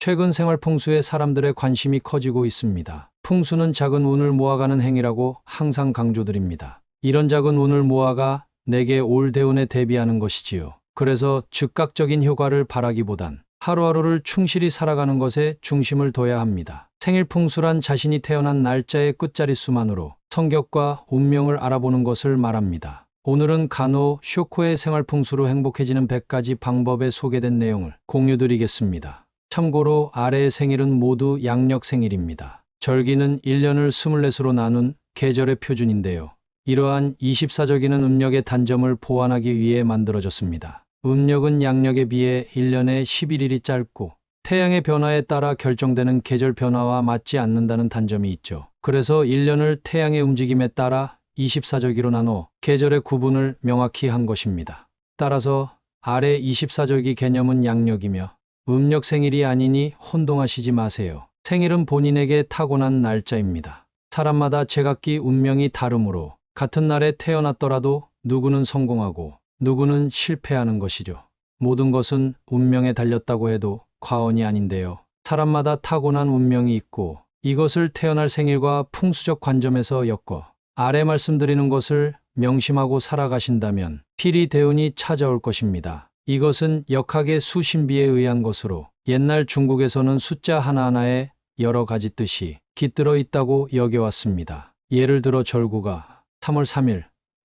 최근 생활 풍수에 사람들의 관심이 커지고 있습니다. 풍수는 작은 운을 모아가는 행위라고 항상 강조드립니다. 이런 작은 운을 모아가 내게 올 대운에 대비하는 것이지요. 그래서 즉각적인 효과를 바라기보단 하루하루를 충실히 살아가는 것에 중심을 둬야 합니다. 생일 풍수란 자신이 태어난 날짜의 끝자릿수만으로 성격과 운명을 알아보는 것을 말합니다. 오늘은 간호 쇼코의 생활 풍수로 행복해지는 100가지 방법에 소개된 내용을 공유드리겠습니다. 참고로 아래의 생일은 모두 양력 생일입니다. 절기는 1년을 24수로 나눈 계절의 표준인데요. 이러한 24절기는 음력의 단점을 보완하기 위해 만들어졌습니다. 음력은 양력에 비해 1년에 11일이 짧고 태양의 변화에 따라 결정되는 계절 변화와 맞지 않는다는 단점이 있죠. 그래서 1년을 태양의 움직임에 따라 24절기로 나눠 계절의 구분을 명확히 한 것입니다. 따라서 아래 24절기 개념은 양력이며 음력 생일이 아니니 혼동하시지 마세요. 생일은 본인에게 타고난 날짜입니다. 사람마다 제각기 운명이 다르므로 같은 날에 태어났더라도 누구는 성공하고 누구는 실패하는 것이죠. 모든 것은 운명에 달렸다고 해도 과언이 아닌데요. 사람마다 타고난 운명이 있고 이것을 태어날 생일과 풍수적 관점에서 엮어 아래 말씀드리는 것을 명심하고 살아가신다면 필히 대운이 찾아올 것입니다. 이것은 역학의 수신비에 의한 것으로 옛날 중국에서는 숫자 하나하나에 여러 가지 뜻이 깃들어 있다고 여겨왔습니다. 예를 들어 절구가 3월 3일,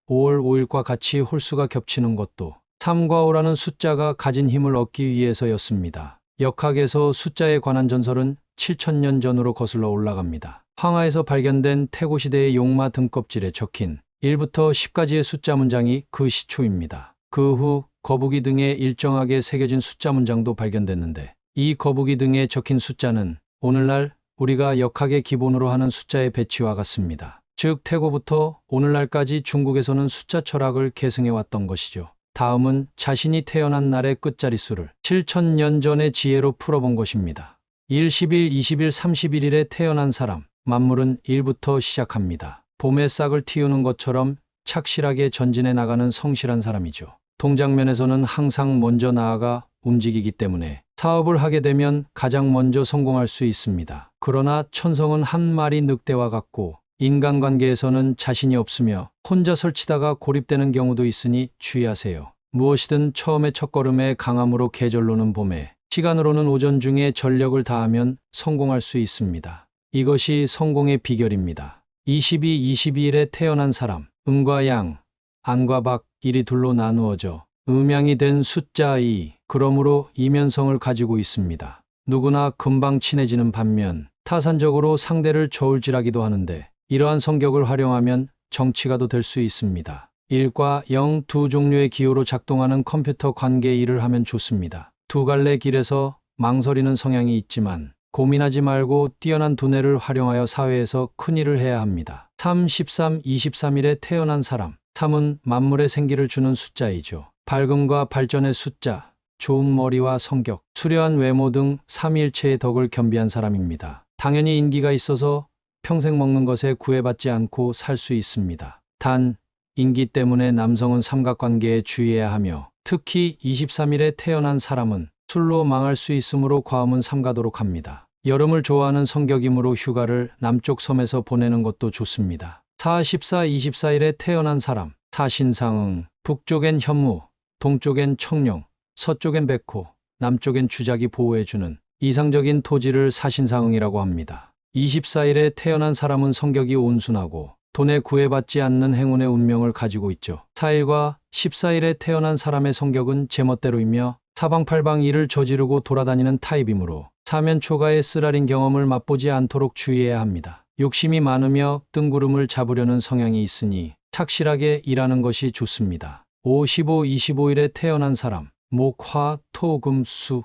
5월 5일과 같이 홀수가 겹치는 것도 3과 5라는 숫자가 가진 힘을 얻기 위해서였습니다. 역학에서 숫자에 관한 전설은 7000년 전으로 거슬러 올라갑니다. 황하에서 발견된 태고시대의 용마 등껍질에 적힌 1부터 10까지의 숫자 문장이 그 시초입니다. 그 후 거북이 등에 일정하게 새겨진 숫자 문장도 발견됐는데 이 거북이 등에 적힌 숫자는 오늘날 우리가 역학의 기본으로 하는 숫자의 배치와 같습니다. 즉 태고부터 오늘날까지 중국에서는 숫자 철학을 계승해왔던 것이죠. 다음은 자신이 태어난 날의 끝자릿수를 7000년 전의 지혜로 풀어본 것입니다. 1, 10일, 20일, 31일에 태어난 사람, 만물은 1부터 시작합니다. 봄에 싹을 틔우는 것처럼 착실하게 전진해 나가는 성실한 사람이죠. 동장면에서는 항상 먼저 나아가 움직이기 때문에 사업을 하게 되면 가장 먼저 성공할 수 있습니다. 그러나 천성은 한 마리 늑대와 같고 인간관계에서는 자신이 없으며 혼자 설치다가 고립되는 경우도 있으니 주의하세요. 무엇이든 처음의 첫걸음에 강함으로 계절로는 봄에, 시간으로는 오전 중에 전력을 다하면 성공할 수 있습니다. 이것이 성공의 비결입니다. 22, 22일에 태어난 사람, 음과 양, 안과 박, 일이 둘로 나누어져 음양이 된 숫자 2, 그러므로 이면성을 가지고 있습니다. 누구나 금방 친해지는 반면 타산적으로 상대를 저울질하기도 하는데 이러한 성격을 활용하면 정치가도 될 수 있습니다. 1과 0 두 종류의 기호로 작동하는 컴퓨터 관계 일을 하면 좋습니다. 두 갈래 길에서 망설이는 성향이 있지만 고민하지 말고 뛰어난 두뇌를 활용하여 사회에서 큰 일을 해야 합니다. 3, 13, 23일에 태어난 사람. 3은 만물의 생기를 주는 숫자이죠. 밝음과 발전의 숫자, 좋은 머리와 성격, 수려한 외모 등 삼위일체의 덕을 겸비한 사람입니다. 당연히 인기가 있어서 평생 먹는 것에 구애받지 않고 살 수 있습니다. 단, 인기 때문에 남성은 삼각관계에 주의해야 하며 특히 23일에 태어난 사람은 술로 망할 수 있으므로 과음은 삼가도록 합니다. 여름을 좋아하는 성격이므로 휴가를 남쪽 섬에서 보내는 것도 좋습니다. 4, 14, 24일에 태어난 사람, 사신상응, 북쪽엔 현무, 동쪽엔 청룡, 서쪽엔 백호, 남쪽엔 주작이 보호해주는 이상적인 토지를 사신상응이라고 합니다. 24일에 태어난 사람은 성격이 온순하고 돈에 구애받지 않는 행운의 운명을 가지고 있죠. 4일과 14일에 태어난 사람의 성격은 제멋대로이며 사방팔방 일을 저지르고 돌아다니는 타입이므로 사면초가의 쓰라린 경험을 맛보지 않도록 주의해야 합니다. 욕심이 많으며 뜬구름을 잡으려는 성향이 있으니 착실하게 일하는 것이 좋습니다. 5, 15, 25일에 태어난 사람, 목, 화, 토, 금, 수.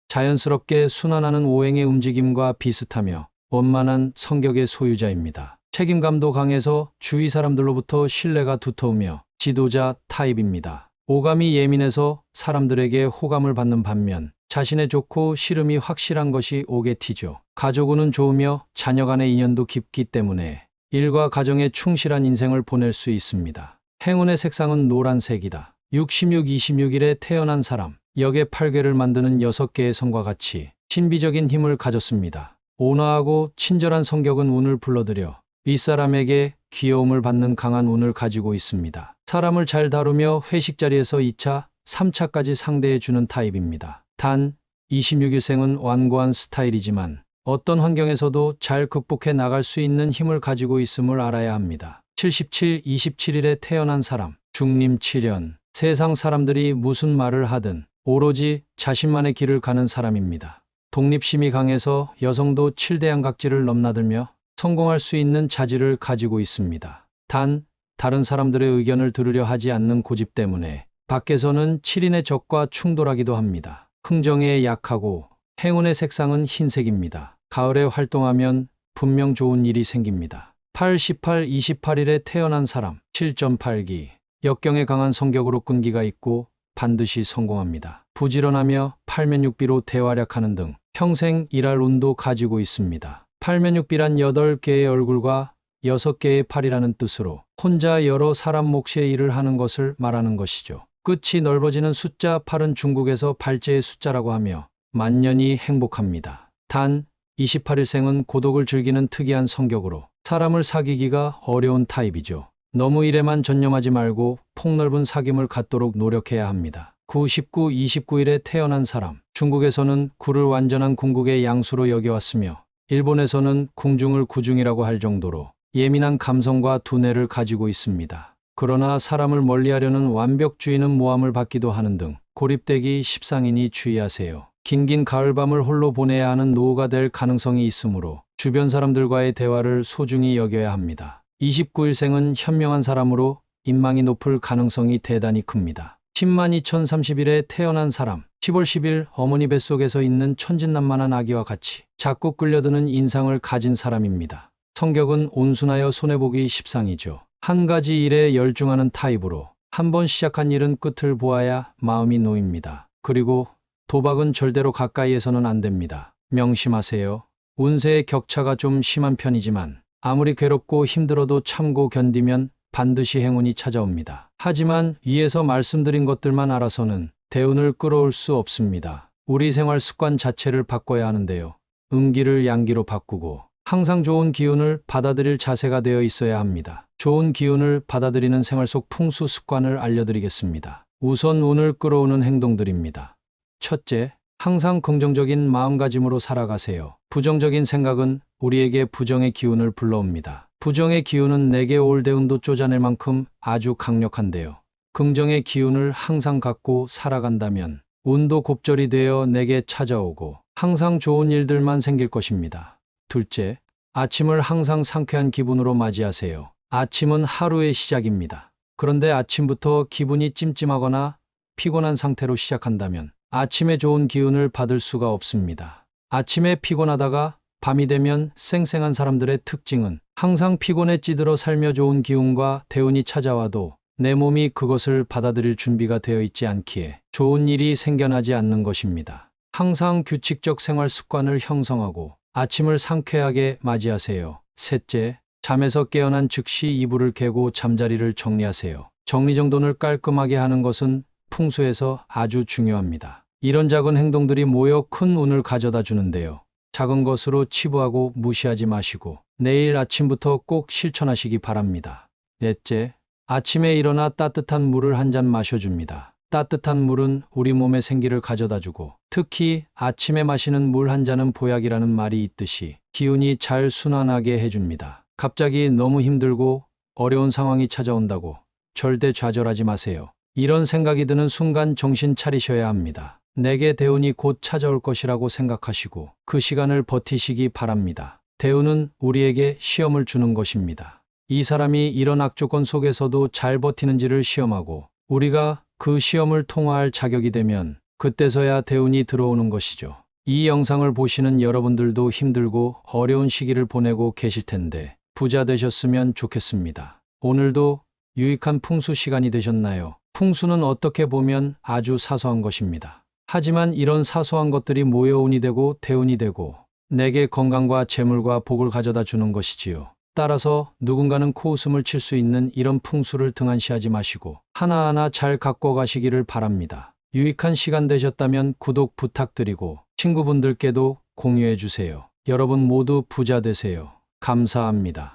자연스럽게 순환하는 오행의 움직임과 비슷하며 원만한 성격의 소유자입니다. 책임감도 강해서 주위 사람들로부터 신뢰가 두터우며 지도자 타입입니다. 오감이 예민해서 사람들에게 호감을 받는 반면 자신의 좋고 싫음이 확실한 것이 오게티죠. 가족운은 좋으며 자녀 간의 인연도 깊기 때문에 일과 가정에 충실한 인생을 보낼 수 있습니다. 행운의 색상은 노란색이다. 66, 26일에 태어난 사람, 역의 8궤를 만드는 6개의 성과 같이 신비적인 힘을 가졌습니다. 온화하고 친절한 성격은 운을 불러들여 윗사람에게 귀여움을 받는 강한 운을 가지고 있습니다. 사람을 잘 다루며 회식 자리에서 2차, 3차까지 상대해 주는 타입입니다. 단 26일생은 완고한 스타일이지만 어떤 환경에서도 잘 극복해 나갈 수 있는 힘을 가지고 있음을 알아야 합니다. 77, 27일에 태어난 사람, 중림 7년, 세상 사람들이 무슨 말을 하든 오로지 자신만의 길을 가는 사람입니다. 독립심이 강해서 여성도 7대양 각지를 넘나들며 성공할 수 있는 자질을 가지고 있습니다. 단, 다른 사람들의 의견을 들으려 하지 않는 고집 때문에 밖에서는 7인의 적과 충돌하기도 합니다. 흥정에 약하고 행운의 색상은 흰색입니다. 가을에 활동하면 분명 좋은 일이 생깁니다. 8, 18, 28일에 태어난 사람, 7.8기, 역경에 강한 성격으로 끈기가 있고 반드시 성공합니다. 부지런하며 팔면육비로 대활약하는 등 평생 일할 운도 가지고 있습니다. 팔면육비란 8개의 얼굴과 6개의 팔이라는 뜻으로 혼자 여러 사람 몫의 일을 하는 것을 말하는 것이죠. 끝이 넓어지는 숫자 8은 중국에서 발제의 숫자라고 하며 만년이 행복합니다. 단 28일생은 고독을 즐기는 특이한 성격으로 사람을 사귀기가 어려운 타입이죠. 너무 일에만 전념하지 말고 폭넓은 사귐을 갖도록 노력해야 합니다. 9, 19, 29일에 태어난 사람, 중국에서는 구를 완전한 궁극의 양수로 여겨왔으며 일본에서는 궁중을 구중이라고 할 정도로 예민한 감성과 두뇌를 가지고 있습니다. 그러나 사람을 멀리하려는 완벽주의는 모함을 받기도 하는 등 고립되기 십상이니 주의하세요. 긴긴 가을밤을 홀로 보내야 하는 노후가 될 가능성이 있으므로 주변 사람들과의 대화를 소중히 여겨야 합니다. 29일생은 현명한 사람으로 인망이 높을 가능성이 대단히 큽니다. 102,030일에 태어난 사람, 10월 10일 어머니 뱃속에서 있는 천진난만한 아기와 같이 자꾸 끌려드는 인상을 가진 사람입니다. 성격은 온순하여 손해보기 십상이죠. 한 가지 일에 열중하는 타입으로 한 번 시작한 일은 끝을 보아야 마음이 놓입니다. 그리고 도박은 절대로 가까이에서는 안 됩니다. 명심하세요. 운세의 격차가 좀 심한 편이지만 아무리 괴롭고 힘들어도 참고 견디면 반드시 행운이 찾아옵니다. 하지만 위에서 말씀드린 것들만 알아서는 대운을 끌어올 수 없습니다. 우리 생활 습관 자체를 바꿔야 하는데요. 음기를 양기로 바꾸고 항상 좋은 기운을 받아들일 자세가 되어 있어야 합니다. 좋은 기운을 받아들이는 생활 속 풍수 습관을 알려드리겠습니다. 우선 운을 끌어오는 행동들입니다. 첫째, 항상 긍정적인 마음가짐으로 살아가세요. 부정적인 생각은 우리에게 부정의 기운을 불러옵니다. 부정의 기운은 내게 올 대운도 쫓아낼 만큼 아주 강력한데요. 긍정의 기운을 항상 갖고 살아간다면 운도 곱절이 되어 내게 찾아오고 항상 좋은 일들만 생길 것입니다. 둘째, 아침을 항상 상쾌한 기분으로 맞이하세요. 아침은 하루의 시작입니다. 그런데 아침부터 기분이 찜찜하거나 피곤한 상태로 시작한다면 아침에 좋은 기운을 받을 수가 없습니다. 아침에 피곤하다가 밤이 되면 쌩쌩한 사람들의 특징은 항상 피곤에 찌들어 살며 좋은 기운과 대운이 찾아와도 내 몸이 그것을 받아들일 준비가 되어 있지 않기에 좋은 일이 생겨나지 않는 것입니다. 항상 규칙적 생활 습관을 형성하고 아침을 상쾌하게 맞이하세요. 셋째, 잠에서 깨어난 즉시 이불을 개고 잠자리를 정리하세요. 정리정돈을 깔끔하게 하는 것은 풍수에서 아주 중요합니다. 이런 작은 행동들이 모여 큰 운을 가져다 주는데요. 작은 것으로 치부하고 무시하지 마시고 내일 아침부터 꼭 실천하시기 바랍니다. 넷째, 아침에 일어나 따뜻한 물을 한 잔 마셔줍니다. 따뜻한 물은 우리 몸에 생기를 가져다 주고 특히 아침에 마시는 물 한 잔은 보약이라는 말이 있듯이 기운이 잘 순환하게 해줍니다. 갑자기 너무 힘들고 어려운 상황이 찾아온다고 절대 좌절하지 마세요. 이런 생각이 드는 순간 정신 차리셔야 합니다. 내게 대운이 곧 찾아올 것이라고 생각하시고 그 시간을 버티시기 바랍니다. 대운은 우리에게 시험을 주는 것입니다. 이 사람이 이런 악조건 속에서도 잘 버티는지를 시험하고 우리가 그 시험을 통과할 자격이 되면 그때서야 대운이 들어오는 것이죠. 이 영상을 보시는 여러분들도 힘들고 어려운 시기를 보내고 계실 텐데 부자 되셨으면 좋겠습니다. 오늘도 유익한 풍수 시간이 되셨나요? 풍수는 어떻게 보면 아주 사소한 것입니다. 하지만 이런 사소한 것들이 모여 운이 되고 대운이 되고 내게 건강과 재물과 복을 가져다 주는 것이지요. 따라서 누군가는 코웃음을 칠 수 있는 이런 풍수를 등한시하지 마시고 하나하나 잘 갖고 가시기를 바랍니다. 유익한 시간 되셨다면 구독 부탁드리고 친구분들께도 공유해 주세요. 여러분 모두 부자 되세요. 감사합니다.